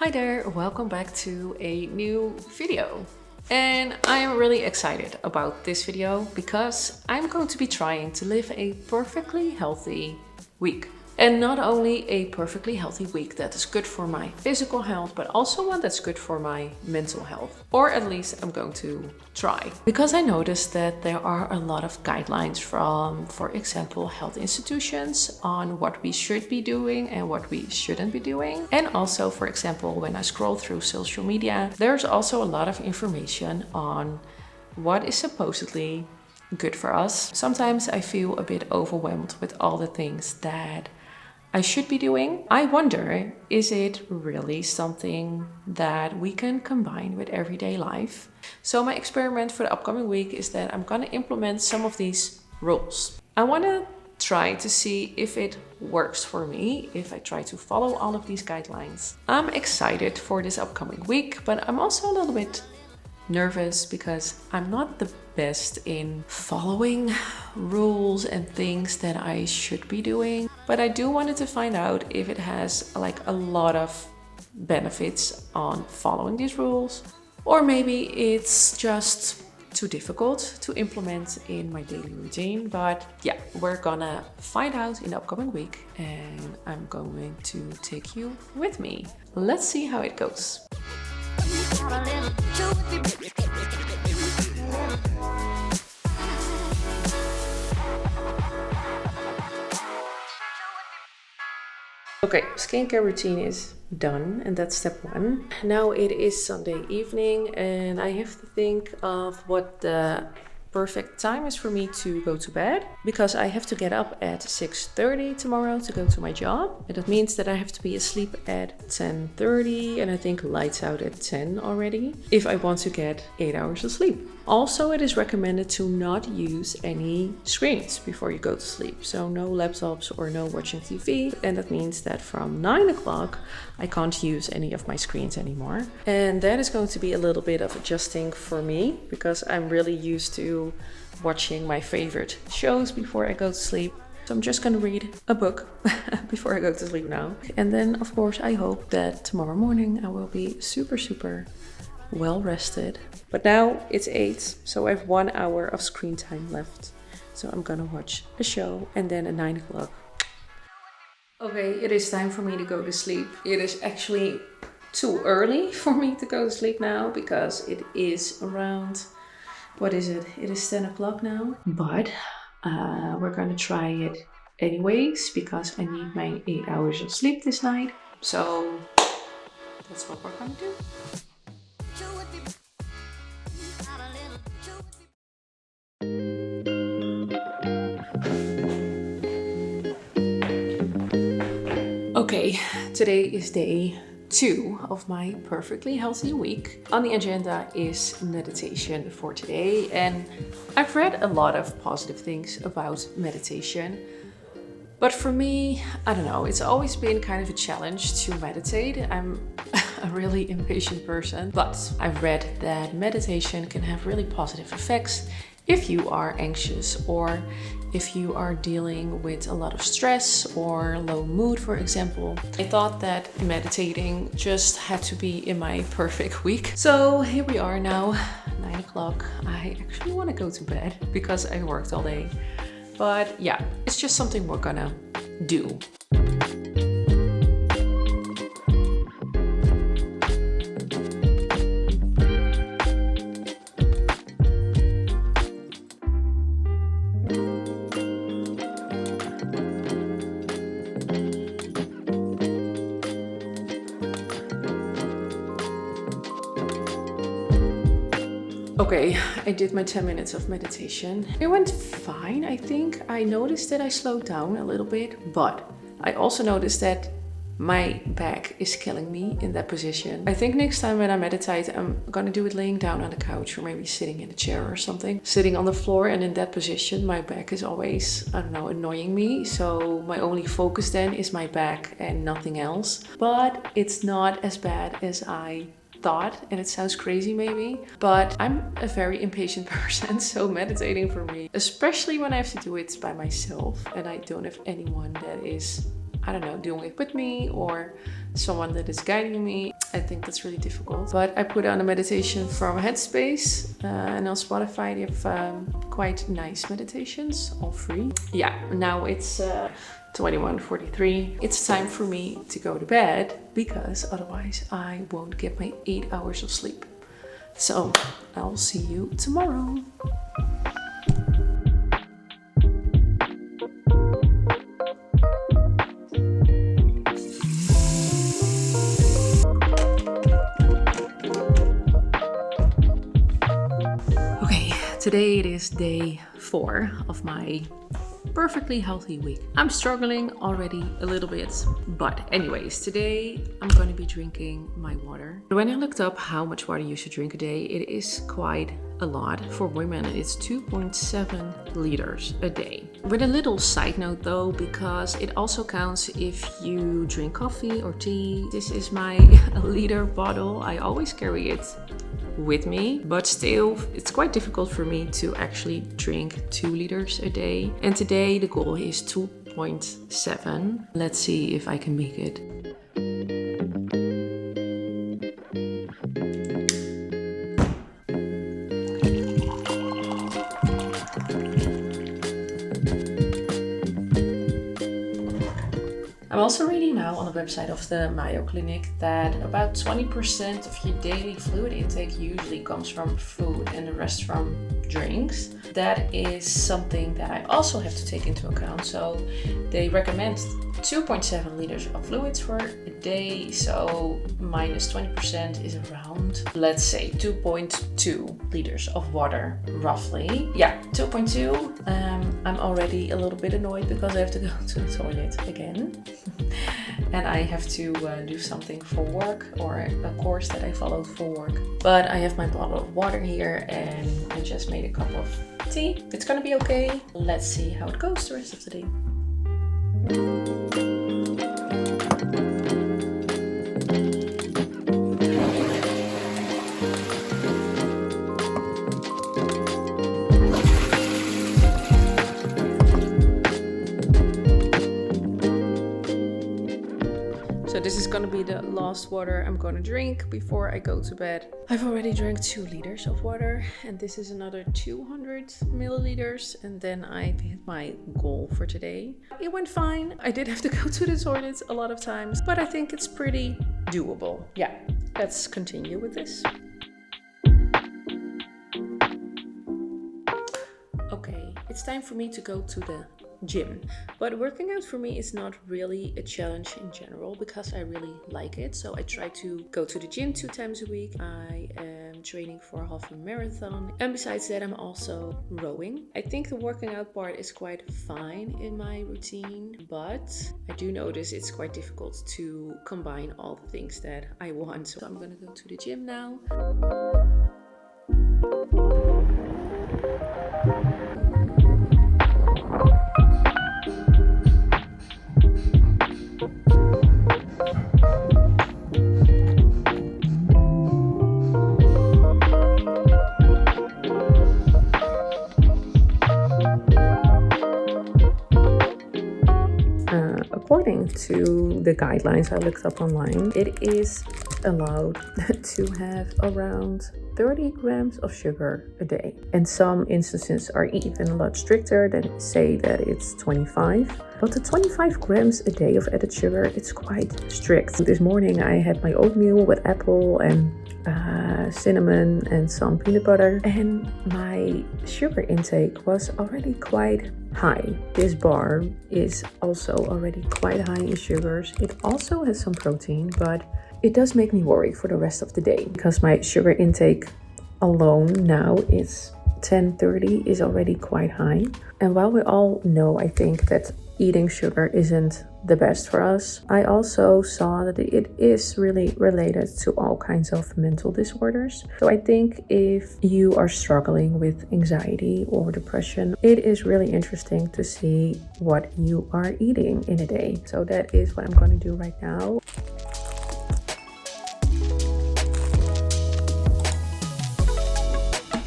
Hi there, welcome back to a new video. And I am really excited about this video because I'm going to be trying to live a perfectly healthy week. And not only a perfectly healthy week that is good for my physical health, but also one that's good for my mental health. Or at least I'm going to try. Because I noticed that there are a lot of guidelines from, for example, health institutions on what we should be doing and what we shouldn't be doing. And also, for example, when I scroll through social media, there's also a lot of information on what is supposedly good for us. Sometimes I feel a bit overwhelmed with all the things that I should be doing. I wonder, is it really something that we can combine with everyday life? So my experiment for the upcoming week is that I'm gonna implement some of these rules. I wanna try to see if it works for me, if I try to follow all of these guidelines. I'm excited for this upcoming week, but I'm also a little bit nervous because I'm not the best in following rules and things that I should be doing. But I do wanted to find out if it has like a lot of benefits on following these rules, or maybe it's just too difficult to implement in my daily routine. But yeah, we're gonna find out in the upcoming week and I'm going to take you with me. Let's see how it goes. Okay, skincare routine is done and that's step one. Now it is Sunday evening and I have to think of what the perfect time is for me to go to bed, because I have to get up at 6:30 tomorrow to go to my job. And that means that I have to be asleep at 10:30 and I think lights out at 10 already if I want to get 8 hours of sleep. Also, it is recommended to not use any screens before you go to sleep. So no laptops or no watching TV. And that means that from 9 o'clock, I can't use any of my screens anymore. And that is going to be a little bit of adjusting for me because I'm really used to watching my favorite shows before I go to sleep. So I'm just gonna read a book before I go to sleep now. And then, of course, I hope that tomorrow morning I will be super well rested. But now it's 8, so I have 1 hour of screen time left. So I'm gonna watch a show and then at 9 o'clock. Okay, it is time for me to go to sleep. It is actually too early for me to go to sleep now because it is around, what is it? It is 10 o'clock now. But we're gonna try it anyways because I need my 8 hours of sleep this night. So that's what we're gonna do. Okay, today is day 2 of my perfectly healthy week. On the agenda is meditation for today, and I've read a lot of positive things about meditation. But for me, I don't know, it's always been kind of a challenge to meditate. I'm a really impatient person, but I've read that meditation can have really positive effects if you are anxious or if you are dealing with a lot of stress or low mood, for example. I thought that meditating just had to be in my perfect week. So here we are now, 9 o'clock. I actually want to go to bed because I worked all day. But yeah, it's just something we're gonna do. Okay, I did my 10 minutes of meditation. It went fine, I think. I noticed that I slowed down a little bit, but I also noticed that my back is killing me in that position. I think next time when I meditate, I'm gonna do it laying down on the couch or maybe sitting in a chair or something. Sitting on the floor, and in that position, my back is always, I don't know, annoying me. So my only focus then is my back and nothing else. But it's not as bad as I thought, and it sounds crazy maybe, but I'm a very impatient person, so meditating for me, especially when I have to do it by myself and I don't have anyone that is, I don't know, doing it with me or someone that is guiding me, I think that's really difficult. But I put on a meditation from Headspace, and on Spotify they have quite nice meditations, all free. Yeah, now it's 21:43. It's time for me to go to bed because otherwise I won't get my 8 hours of sleep. So I'll see you tomorrow. Okay, today it is day 4 of my perfectly healthy week. I'm struggling already a little bit, but anyways, today I'm going to be drinking my water. When I looked up how much water you should drink a day, it is quite a lot. For women, it's 2.7 liters a day. With a little side note though, because it also counts if you drink coffee or tea. This is my liter bottle. I always carry it with me, but still it's quite difficult for me to actually drink 2 liters a day, and today the goal is 2.7. Let's see if I can make it. I'm also reading now on the website of the Mayo Clinic that about 20% of your daily fluid intake usually comes from food and the rest from drinks. That is something that I also have to take into account. So they recommend 2.7 liters of fluids for a day. So minus 20% is around, let's say, 2.2 liters of water, roughly. Yeah, 2.2. I'm already a little bit annoyed because I have to go to the toilet again. And I have to do something for work, or a course that I followed for work. But I have my bottle of water here and I just made a cup of tea. It's gonna be okay. Let's see how it goes the rest of the day. So this is gonna be the last water I'm gonna drink before I go to bed. I've already drank 2 liters of water, and this is another 200 milliliters, and then I've hit my goal for today. It went fine. I did have to go to the toilet a lot of times, but I think it's pretty doable. Yeah, let's continue with this. Okay, it's time for me to go to the gym. But working out for me is not really a challenge in general because I really like it. So I try to go to the gym 2 times a week. I am training for a half a marathon. And besides that, I'm also rowing. I think the working out part is quite fine in my routine, but I do notice it's quite difficult to combine all the things that I want. So I'm gonna go to the gym now. According to the guidelines I looked up online, it is allowed to have around 30 grams of sugar a day. And some instances are even a lot stricter that say that it's 25. But the 25 grams a day of added sugar, it's quite strict. This morning I had my oatmeal with apple and cinnamon and some peanut butter, and my sugar intake was already quite high. This bar is also already quite high in sugars. It also has some protein, but it does make me worry for the rest of the day because my sugar intake alone now is 1030 is already quite high. And while we all know, I think, that eating sugar isn't the best for us, I also saw that it is really related to all kinds of mental disorders. So I think if you are struggling with anxiety or depression, it is really interesting to see what you are eating in a day. So that is what I'm going to do right now.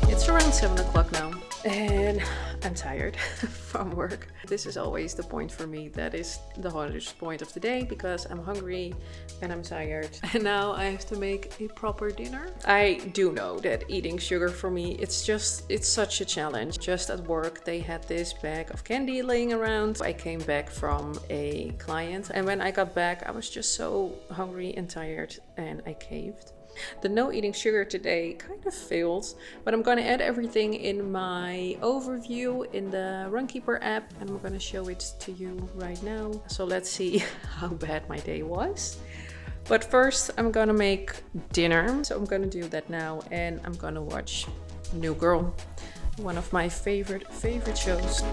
It's around 7 o'clock now and I'm tired from work. This is always the point for me that is the hardest point of the day, because I'm hungry and I'm tired. And now I have to make a proper dinner. I do know that eating sugar for me, it's such a challenge. Just at work, they had this bag of candy laying around. I came back from a client, and when I got back, I was just so hungry and tired, and I caved. The no eating sugar today kind of failed, but I'm gonna add everything in my overview in the Runkeeper app, and I'm gonna show it to you right now. So let's see how bad my day was. But first I'm gonna make dinner. So I'm gonna do that now, and I'm gonna watch New Girl, one of my favorite shows.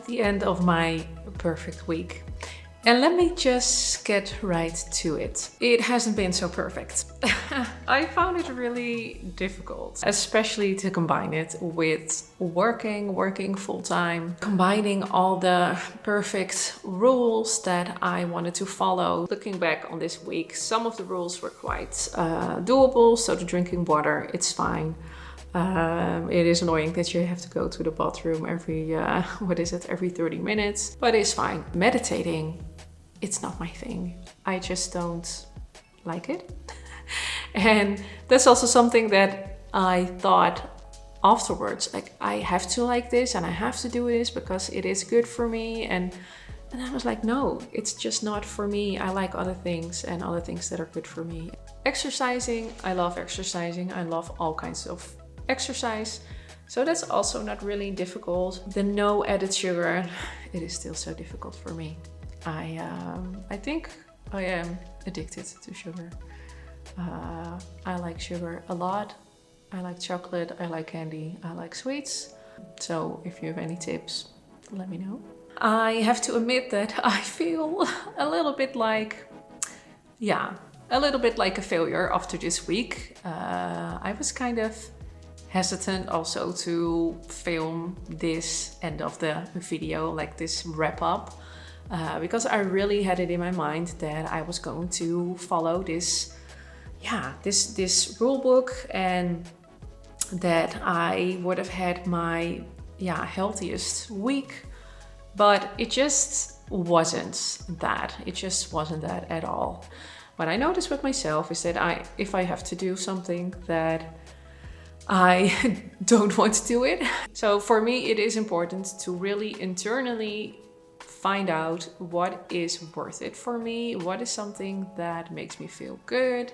The end of my perfect week, and let me just get right to it. It hasn't been so perfect. I found it really difficult, especially to combine it with working full-time, combining all the perfect rules that I wanted to follow. Looking back on this week, some of the rules were quite doable. So the drinking water, it's fine. It is annoying that you have to go to the bathroom every, every 30 minutes, but it's fine. Meditating, it's not my thing. I just don't like it. And that's also something that I thought afterwards, like, I have to like this and I have to do this because it is good for me. And I was like, no, it's just not for me. I like other things and other things that are good for me. Exercising, I love exercising. I love all kinds of exercise, so that's also not really difficult. The no added sugar, it is still so difficult for me. I think I am addicted to sugar. I like sugar a lot. I like chocolate, I like candy, I like sweets. So if you have any tips, let me know. I have to admit that I feel a little bit like a failure after this week. I was kind of hesitant also to film this end of the video, like this wrap up, because I really had it in my mind that I was going to follow this rule book, and that I would have had my healthiest week, but it just wasn't that. It just wasn't that at all. What I noticed with myself is that if I have to do something that I don't want to do it. So for me, it is important to really internally find out what is worth it for me, what is something that makes me feel good,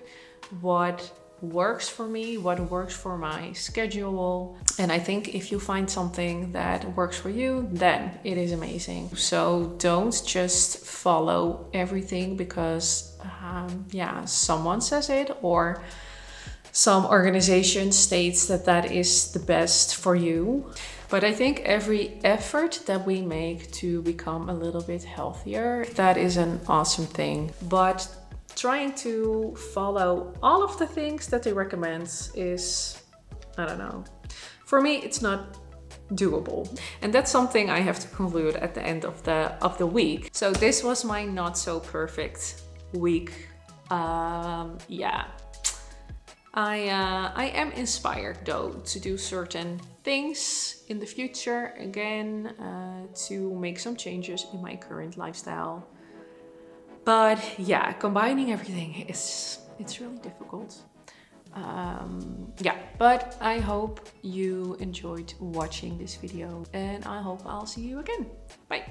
what works for me, what works for my schedule. And I think if you find something that works for you, then it is amazing. So don't just follow everything because someone says it, or some organization states that is the best for you. But I think every effort that we make to become a little bit healthier, that is an awesome thing. But trying to follow all of the things that they recommend is, I don't know. For me, it's not doable. And that's something I have to conclude at the end of the week. So this was my not so perfect week. I am inspired though to do certain things in the future again, to make some changes in my current lifestyle. But yeah, combining everything it's really difficult. But I hope you enjoyed watching this video, and I hope I'll see you again. Bye.